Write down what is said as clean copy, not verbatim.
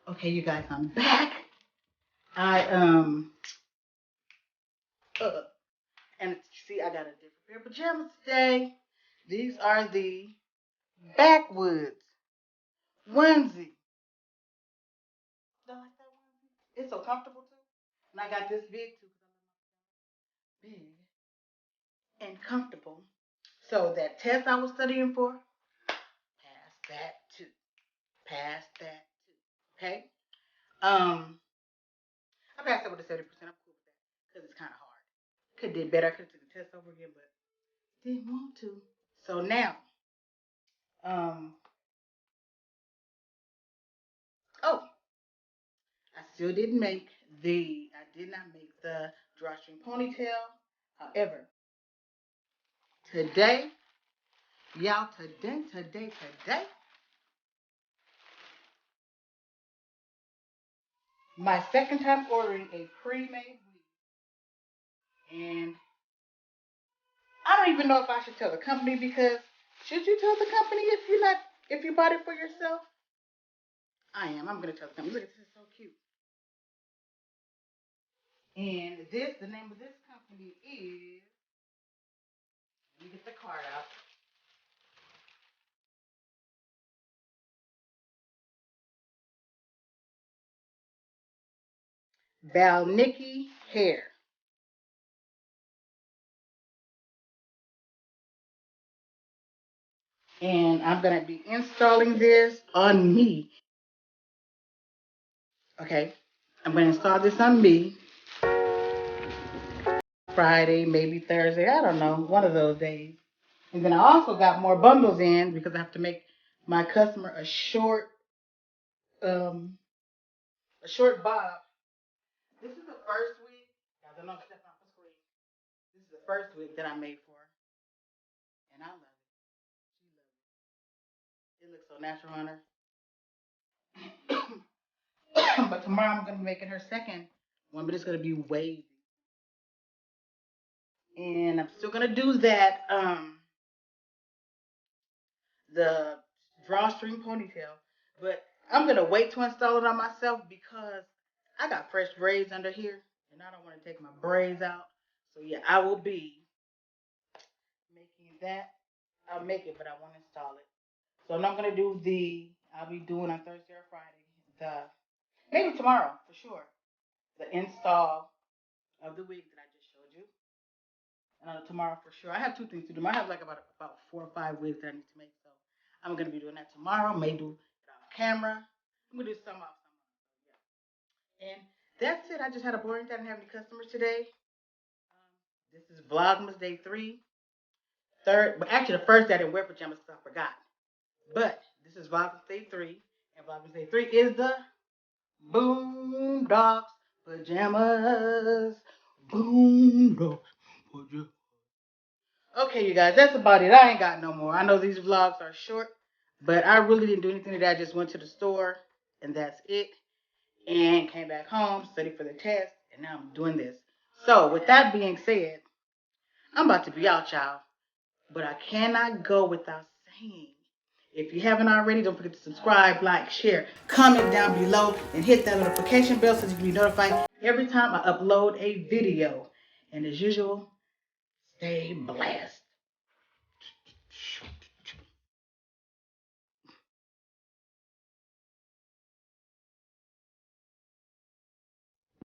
Okay, you guys, I'm back. I and see, I got a different pair of pajamas today. These are the backwoods onesie. Don't like that onesie? It's so comfortable too. And I got this big too, big and comfortable. So that test I was studying for, pass that too. Pass that too. Okay. I passed it with a 70%. I'm cool with that because it's kind of hard. Could did better. I could have took the test over again, but didn't want to. So now, um, oh, I still didn't make I did not make the drawstring ponytail. However, today, y'all, today, my second time ordering a pre-made wig, and I don't even know if I should tell the company because should you tell the company if you bought it for yourself? I am. I'm gonna tell the company. Look, this is so cute. And the name of this company is. Let me get the card out. Valnicki Hair. And I'm gonna be installing this on me. Okay, I'm gonna install this on me Friday, maybe Thursday. I don't know, one of those days. And then I also got more bundles in because I have to make my customer um, a short bob. This is the first wig. Guys, I know I'm stepping off the screen. This is the first wig that I made for her, and I love it. She loves it. It looks so natural on her. But tomorrow I'm gonna be making her second one, but it's gonna be wavy. And I'm still gonna do that the drawstring ponytail, but I'm gonna wait to install it on myself because I got fresh braids under here, and I don't want to take my braids out. So yeah, I will be making that. I'll make it, but I won't install it. So I'm not gonna do the. I'll be doing on Thursday or Friday. The maybe tomorrow for sure. The install of the wig that I just showed you. And tomorrow for sure. I have two things to do. I have like about 4 or 5 wigs that I need to make. So I'm gonna be doing that tomorrow. May do it off camera. I'm gonna do some off, some on. So yeah. And that's it. I just had a boring day. I didn't have any customers today. This is Vlogmas day 3. But actually the first day I didn't wear pajamas because I forgot. But this is Vlogmas day 3. And Vlogmas day 3 is the Boondocks pajamas. Boondocks pajamas. Okay, you guys, that's about it. I ain't got no more. I know these vlogs are short, but I really didn't do anything today. I just went to the store, and that's it. And came back home, studied for the test, and now I'm doing this. So, with that being said, I'm about to be out, y'all. But I cannot go without saying, if you haven't already, don't forget to subscribe, like, share, comment down below, and hit that notification bell so you can be notified every time I upload a video. And as usual, stay blessed.